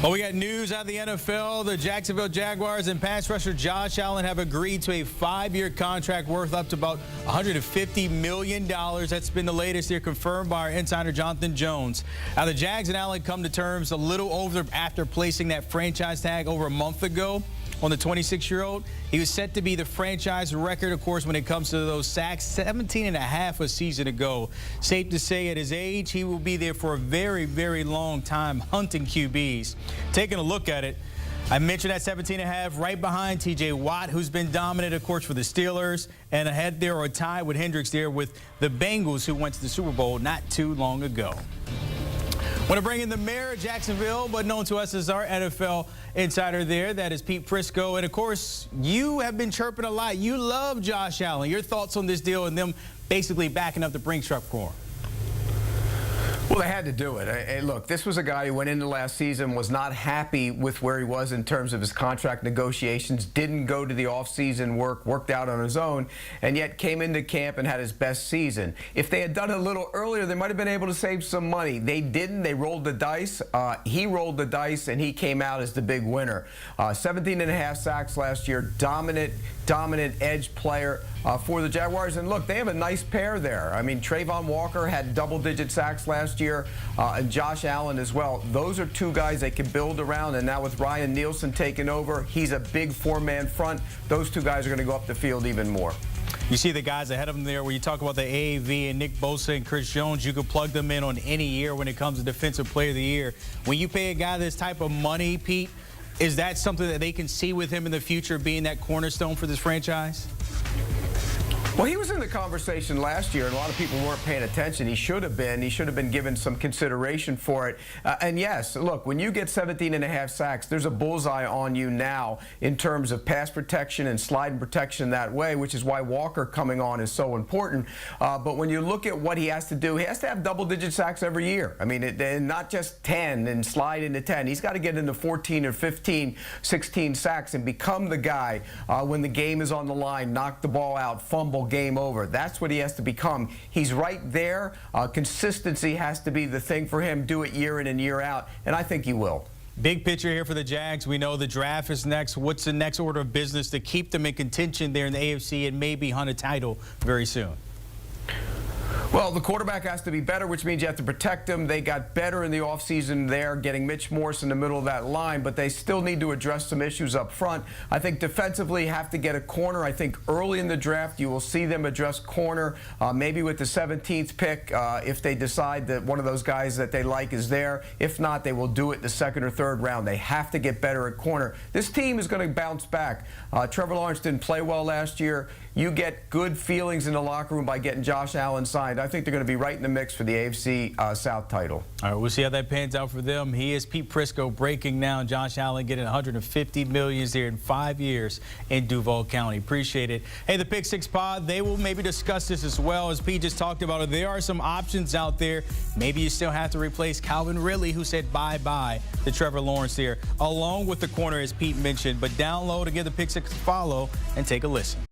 Well, we got news out of the NFL. The Jacksonville Jaguars and pass rusher Josh Allen have agreed to a 5-year contract worth up to about $150 million. That's been the latest here, confirmed by our insider Jonathan Jones. Now, the Jags and Allen come to terms a little over after placing that franchise tag over a month ago on the 26-year-old. He was set to be the franchise record, of course, when it comes to those sacks, 17.5 a season ago. Safe to say at his age, he will be there for a very, very long time hunting QBs. Taking a look at it, I mentioned that 17.5 right behind T.J. Watt, who's been dominant, of course, for the Steelers, and ahead there or tied with Hendricks there with the Bengals, who went to the Super Bowl not too long ago. Want to bring in the mayor of Jacksonville, but known to us as our NFL insider there. That is Pete Prisco. And, of course, you have been chirping a lot. You love Josh Allen. Your thoughts on this deal and them basically backing up the Brinks-Truck core? Well, they had to do it. Hey, look, this was a guy who went into last season, was not happy with where he was in terms of his contract negotiations, didn't go to the offseason worked out on his own, and yet came into camp and had his best season. If they had done it a little earlier, they might have been able to save some money. They didn't. They rolled the dice. He rolled the dice, and he came out as the big winner. 17.5 sacks last year, dominant edge player for the Jaguars. And look, they have a nice pair there. I mean, Trayvon Walker had double-digit sacks last year, and Josh Allen as well. Those are two guys they can build around, and now with Ryan Nielsen taking over, he's a big four-man front. Those two guys are going to go up the field even more. You see the guys ahead of them there where you talk about the AAV and Nick Bosa and Chris Jones. You could plug them in on any year when it comes to Defensive Player of the Year. When you pay a guy this type of money, Pete, is that something that they can see with him in the future being that cornerstone for this franchise? Well, he was in the conversation last year, and a lot of people weren't paying attention. He should have been. He should have been given some consideration for it. And yes, look, when you get 17.5 sacks, there's a bullseye on you now in terms of pass protection and slide protection that way, which is why Walker coming on is so important. But when you look at what he has to do, he has to have double-digit sacks every year. I mean, and not just 10 and slide into 10. He's got to get into 14 or 15, 16 sacks and become the guy when the game is on the line, knock the ball out, fumble, game over. That's what he has to become. He's right there. Consistency has to be the thing for him. Do it year in and year out, and I think he will. Big picture here for the Jags. We know the draft is next. What's the next order of business to keep them in contention there in the AFC and maybe hunt a title very soon? Well, the quarterback has to be better, which means you have to protect him. They got better in the offseason there, getting Mitch Morse in the middle of that line, but they still need to address some issues up front. I think defensively have to get a corner. I think early in the draft you will see them address corner, maybe with the 17th pick if they decide that one of those guys that they like is there. If not, they will do it in the 2nd or 3rd round. They have to get better at corner. This team is going to bounce back. Trevor Lawrence didn't play well last year. You get good feelings in the locker room by getting Josh Allen signed. I think they're going to be right in the mix for the AFC South title. All right, we'll see how that pans out for them. He is Pete Prisco breaking down Josh Allen getting $150 million here in 5 years in Duval County. Appreciate it. Hey, the Pick Six Pod, they will maybe discuss this as well. As Pete just talked about it, there are some options out there. Maybe you still have to replace Calvin Ridley, who said bye-bye to Trevor Lawrence there, along with the corner, as Pete mentioned. But download and give the Pick Six a follow and take a listen.